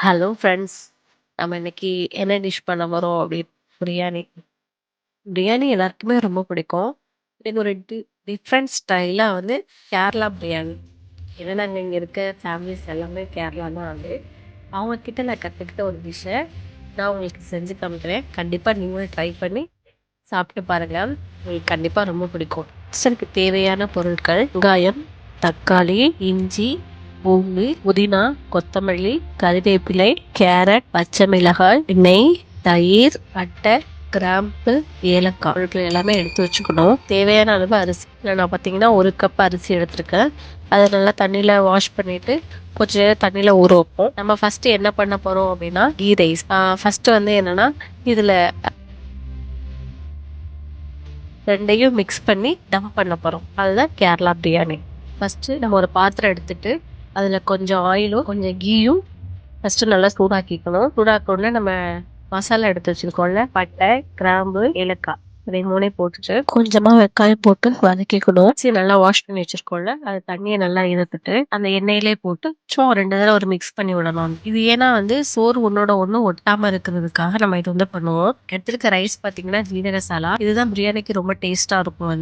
Hello friends. நம்ம இன்னைக்கு என்ன டிஷ் பண்ண போறோம் பிரியாணி. பிரியாணி எல்லாருக்குமே ரொம்ப பிடிக்கும். இது ஒரு டிஃப்ரெண்ட் ஸ்டைலா கேரளா பிரியாணி. ஏன்னா நாங்க இங்க இருக்க ஃபேமிலிஸ் எல்லாமே கேரளா தான் அவங்க கிட்ட நான் கத்துக்கிட்ட ஒரு டிஷ்ஷை நான் உங்களுக்கு செஞ்சு காமிக்கிறேன். கண்டிப்பா நீங்களும் ட்ரை பண்ணி சாப்பிட்டு பாருங்க. உங்களுக்கு கண்டிப்பா ரொம்ப பிடிக்கும். கிச்சனுக்கு தேவையான பொருட்கள்: வெங்காயம், தக்காளி, இஞ்சி, பூண்டு, புதினா, கொத்தமல்லி, கறிவேப்பிலை, கேரட், பச்சை மிளகாய், நெய், தயிர், பட்டை, கிராம்பு, ஏலக்காய் பொருட்கள் எல்லாமே எடுத்து வச்சுக்கணும். தேவையான அளவு அரிசி. இல்லை, நான் பார்த்தீங்கன்னா 1 கப் அரிசி எடுத்திருக்கேன். அதை நல்லா தண்ணியில் வாஷ் பண்ணிட்டு கொஞ்சம் நேரம் தண்ணியில் ஊற வைப்போம். நம்ம ஃபர்ஸ்ட் என்ன பண்ண போறோம் அப்படின்னா கீ ரைஸ். ஃபர்ஸ்ட் என்னன்னா இதுல ரெண்டையும் மிக்ஸ் பண்ணி தம் பண்ண போறோம். அதுதான் கேரளா பிரியாணி. ஃபர்ஸ்ட் நம்ம ஒரு பாத்திரம் எடுத்துட்டு அதுல கொஞ்சம் ஆயிலும் கொஞ்சம் கீயும் ஃபர்ஸ்ட் நல்லா சூடாக்கிக்கணும். சூடாக்கணும்னா நம்ம மசாலா எடுத்து வச்சிருக்கோம்ல, பட்டை, கிராம்பு, ஏலக்காய், இதை 3 போட்டுட்டு கொஞ்சமா வெங்காயம் போட்டு வதக்கிக்கணும். சரி, நல்லா வாஷ் பண்ணி வச்சிருக்கோம்ல, அது தண்ணியை நல்லா இருத்துட்டு அந்த எண்ணெயிலே போட்டு 2 தடவை ஒரு மிக்ஸ் பண்ணி விடணும். இது ஏன்னா சோறு ஒன்னோட ஒண்ணு ஒட்டாம இருக்கிறதுக்காக நம்ம இது பண்ணுவோம். எடுத்துருக்க ரைஸ் பாத்தீங்கன்னா ஜீரக சாலா. இதுதான் பிரியாணிக்கு ரொம்ப டேஸ்டா இருக்கும்.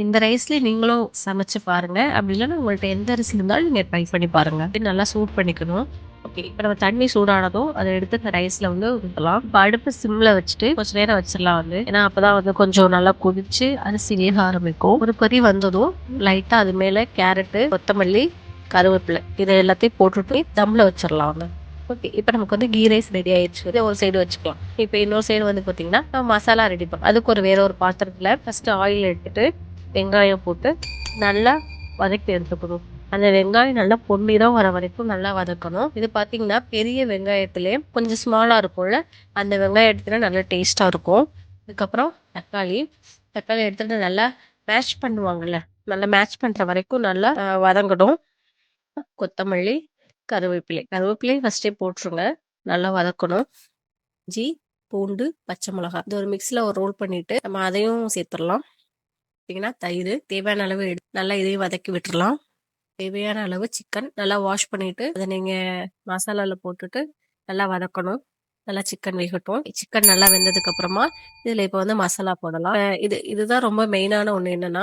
இந்த ரைஸ்ல நீங்களும் சமைச்சு பாருங்க. அப்படி இல்லைன்னா உங்கள்ட்ட எந்த அரிசி இருந்தாலும் நீங்க ட்ரை பண்ணி பாருங்க. நல்லா சூட் பண்ணிக்கணும். ஓகே, இப்போ நம்ம தண்ணி சூடானதும் அதை எடுத்து இந்த ரைஸ்ல ஊற்றலாம். இப்போ அடுப்பு சிம்ல வச்சுட்டு கொஞ்சம் நேரம் வச்சிடலாம். ஏன்னா அப்பதான் கொஞ்சம் நல்லா கொதிச்சு அரிசி வேக ஆரம்பிக்கும். ஒரு கொதி வந்ததும் லைட்டா அது மேல கேரட்டு, கொத்தமல்லி, கருவேப்பிலை இதை எல்லாத்தையும் போட்டுட்டு தம்ல வச்சிடலாம். ஓகே, இப்போ நமக்கு கீ ரைஸ் ரெடி ஆயிடுச்சு. இதை ஒரு சைடு வச்சுக்கலாம். இப்போ இன்னொரு சைடு பார்த்தீங்கன்னா நம்ம மசாலா ரெடி பண்ணோம். அதுக்கு வேற ஒரு பாத்திரத்துல ஃபர்ஸ்ட் ஆயில் எடுத்துட்டு வெங்காயம் போட்டு நல்லா வதக்கி எடுத்துக்கணும். அந்த வெங்காயம் நல்லா பொன்னிறம் வர வரைக்கும் நல்லா வதக்கணும். இது பார்த்தீங்கன்னா பெரிய வெங்காயத்திலே கொஞ்சம் ஸ்மாலா இருக்கும்ல, அந்த வெங்காயம் எடுத்தீங்கன்னா நல்லா டேஸ்டா இருக்கும். அதுக்கப்புறம் தக்காளி எடுத்துட்டு நல்லா மேஷ் பண்ணுவாங்கல்ல, நல்லா மேட்ச் பண்ற வரைக்கும் நல்லா வதங்கணும். கொத்தமல்லி, கருவேப்பிலை ஃபர்ஸ்டே போட்டுருங்க. நல்லா வதக்கணும். இஞ்சி, பூண்டு, பச்சை மிளகாய் இது ஒரு மிக்ஸில் ஒரு ரோல் பண்ணிட்டு நம்ம அதையும் சேர்த்துடலாம். பார்த்தீங்கன்னா தயிர் தேவையான அளவு நல்லா இதையும் வதக்கி விட்டுறலாம். தேவையான அளவு சிக்கன் நல்லா வாஷ் பண்ணிட்டு அதை நீங்க மசாலால போட்டுட்டு நல்லா வதக்கணும். நல்லா சிக்கன் வேகட்டும். சிக்கன் நல்லா வெந்ததுக்கு அப்புறமா இதுல இப்ப மசாலா போடலாம். இதுதான் ரொம்ப மெயினான ஒண்ணு. என்னன்னா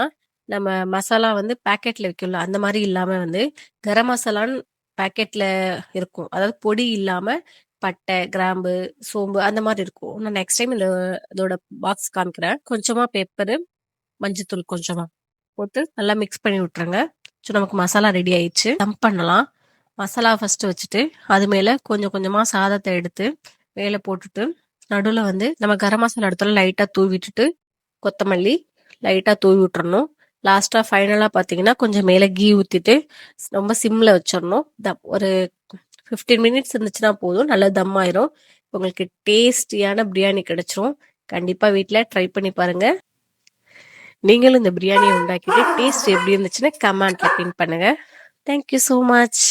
நம்ம மசாலா பேக்கெட்ல வைக்கல, அந்த மாதிரி இல்லாம கரம் மசாலான்னு பேக்கெட்ல இருக்கும். அதாவது பொடி இல்லாம பட்டை, கிராம்பு, சோம்பு அந்த மாதிரி இருக்கும். நான் நெக்ஸ்ட் டைம் இதோட பாக்ஸ் காமிக்கிறேன். கொஞ்சமா பெப்பரு, மஞ்சத்தூள் கொஞ்சமா போட்டு நல்லா மிக்ஸ் பண்ணி விட்டுருங்க. ஸோ நமக்கு மசாலா ரெடி ஆயிடுச்சு. டம்ப் பண்ணலாம். மசாலா ஃபர்ஸ்ட் வச்சுட்டு அது மேல கொஞ்சம் கொஞ்சமா சாதத்தை எடுத்து மேலே போட்டுட்டு நடுவில் நம்ம கரம் மசாலா எடுத்தாலும் லைட்டா தூவி விட்டுட்டு கொத்தமல்லி லைட்டா தூவி விட்டுறணும். லாஸ்டா ஃபைனலா பாத்தீங்கன்னா கொஞ்சம் மேல கீ ஊத்திட்டு ரொம்ப சிம்ல வச்சிடணும். ஒரு 15 மினிட்ஸ் இருந்துச்சுன்னா போதும், நல்லா தம் ஆயிரும். உங்களுக்கு டேஸ்டியான பிரியாணி கிடைச்சிரும். கண்டிப்பா வீட்டுல ட்ரை பண்ணி பாருங்க. நீங்களும் இந்த பிரியாணியை உண்டாக்கிட்டு டேஸ்ட் எப்படி இருந்துச்சுன்னு கமெண்ட்ல பின் பண்ணுங்க. Thank you so much.